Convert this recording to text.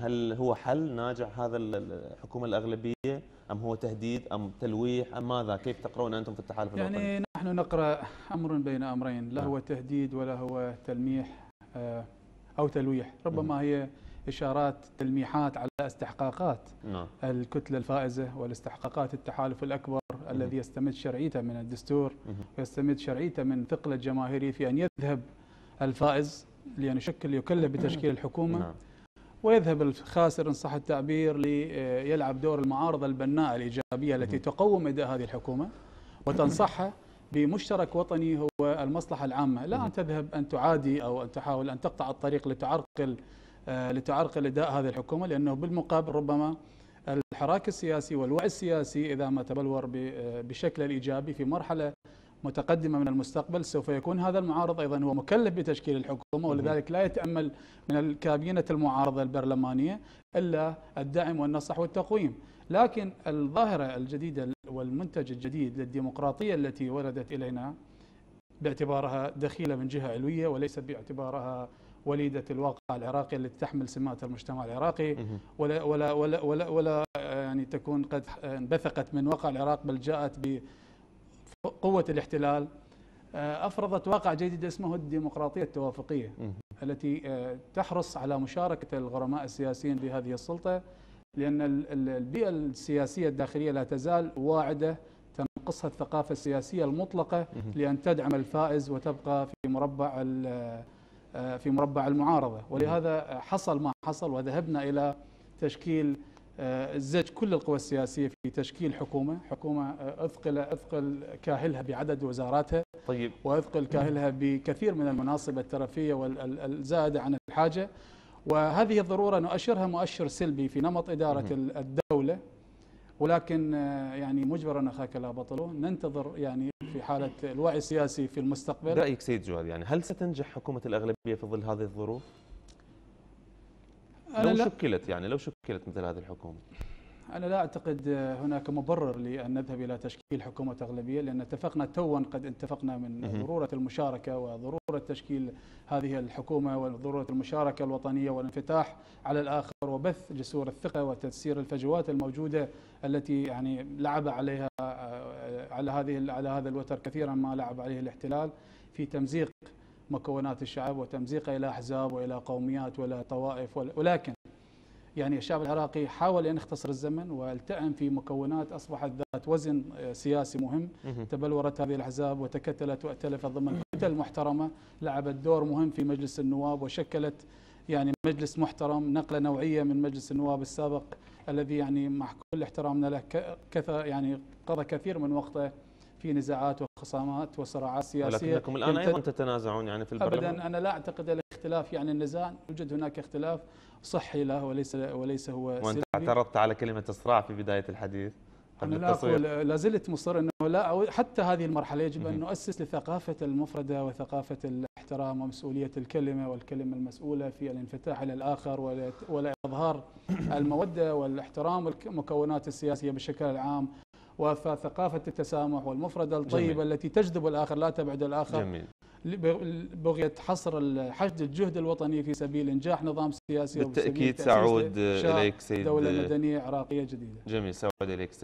هل هو حل ناجع هذا الحكومة الأغلبية، أم هو تهديد أم تلويح أم ماذا؟ كيف تقرؤون أنتم في التحالف الوطني؟ يعني نحن نقرأ أمر بين أمرين، لا نعم. هو تهديد ولا هو تلميح أو تلويح، ربما هي إشارات تلميحات على استحقاقات نعم. الكتلة الفائزة والاستحقاقات التحالف الأكبر الذي يستمد شرعيته من الدستور ويستمد شرعيته من ثقل الجماهيري في أن يذهب الفائز لأن يكلف بتشكيل الحكومة. نعم. ويذهب الخاسر إن صح التعبير ليلعب دور المعارضة البناءة الإيجابية التي تقوم أداء هذه الحكومة وتنصحها بمشترك وطني هو المصلحة العامة، لا أن تذهب أن تعادي أو أن تحاول أن تقطع الطريق لتعرقل أداء هذه الحكومة، لأنه بالمقابل ربما الحراك السياسي والوعي السياسي إذا ما تبلور بشكل الإيجابي في مرحلة متقدمة من المستقبل سوف يكون هذا المعارض أيضا هو مكلف بتشكيل الحكومة، ولذلك لا يتأمل من الكابينة المعارضة البرلمانية إلا الدعم والنصح والتقويم. لكن الظاهرة الجديدة والمنتج الجديد للديمقراطية التي وردت إلينا باعتبارها دخيلة من جهة علوية وليست باعتبارها وليدة الواقع العراقي التي تحمل سمات المجتمع العراقي ولا يعني تكون قد انبثقت من واقع العراق، بل جاءت بقوة الاحتلال. أفرضت واقع جديد اسمه الديمقراطية التوافقية التي تحرص على مشاركة الغرماء السياسيين بهذه السلطة، لأن البيئة السياسية الداخلية لا تزال واعدة تنقصها الثقافة السياسية المطلقة لأن تدعم الفائز وتبقى في مربع المعارضة. ولهذا حصل ما حصل وذهبنا إلى تشكيل زج كل القوى السياسية في تشكيل حكومة أثقل كاهلها بعدد وزاراتها. طيب. وأثقل كاهلها بكثير من المناصب الترفيهية والزائدة عن الحاجة، وهذه الضرورة نؤشرها مؤشر سلبي في نمط إدارة الدولة، ولكن يعني مجبرا أخاك لا بطله، ننتظر يعني في حالة الوعي السياسي في المستقبل. رأيك سيد جواد، يعني هل ستنجح حكومة الأغلبية في ظل هذه الظروف؟ لو شكلت مثل هذه الحكومة؟ أنا لا أعتقد هناك مبرر لأن نذهب إلى تشكيل حكومة أغلبية، لأن اتفقنا قد اتفقنا من ضرورة المشاركة وضرورة تشكيل هذه الحكومة وضرورة المشاركة الوطنية والانفتاح على الآخر وبث جسور الثقة وتسيير الفجوات الموجودة التي يعني لعب عليها على هذا الوتر كثيرا ما لعب عليه الاحتلال في تمزيق مكونات الشعب وتمزيقه إلى أحزاب وإلى قوميات وإلى طوائف. ولكن يعني الشعب العراقي حاول أن يختصر الزمن والتئم في مكونات أصبحت ذات وزن سياسي مهم. تبلورت هذه الأحزاب وتكتلت وائتلفت ضمن كتل محترمة، لعبت دور مهم في مجلس النواب وشكلت يعني مجلس محترم، نقلة نوعية من مجلس النواب السابق الذي يعني مع كل احترامنا له يعني قضى كثير من وقته في نزاعات وخصامات وصراعات سياسية. ولكنكم الآن أيضا تتنازعون يعني في البرلمان؟ أبدا، أنا لا أعتقد الاختلاف يعني النزاع، يوجد هناك اختلاف صحي له وليس هو سلبي. وأنت اعترضت على كلمة الصراع في بداية الحديث. أنا لا أقول، لا زلت مصر أنه لا حتى هذه المرحلة يجب أن نؤسس لثقافة المفردة وثقافة الاحترام ومسؤولية الكلمة والكلمة المسؤولة في الانفتاح على الآخر وإظهار المودة والاحترام والمكونات السياسية بشكل عام، وثقافة التسامح والمفردة الطيبة التي تجذب الآخر لا تبعد الآخر. جميل. بغية حشد الجهد الوطني في سبيل إنجاح نظام سياسي بالتأكيد سأعود إليك سيد. دولة مدنية عراقية جديدة. جميل، سأعود إليك سيد.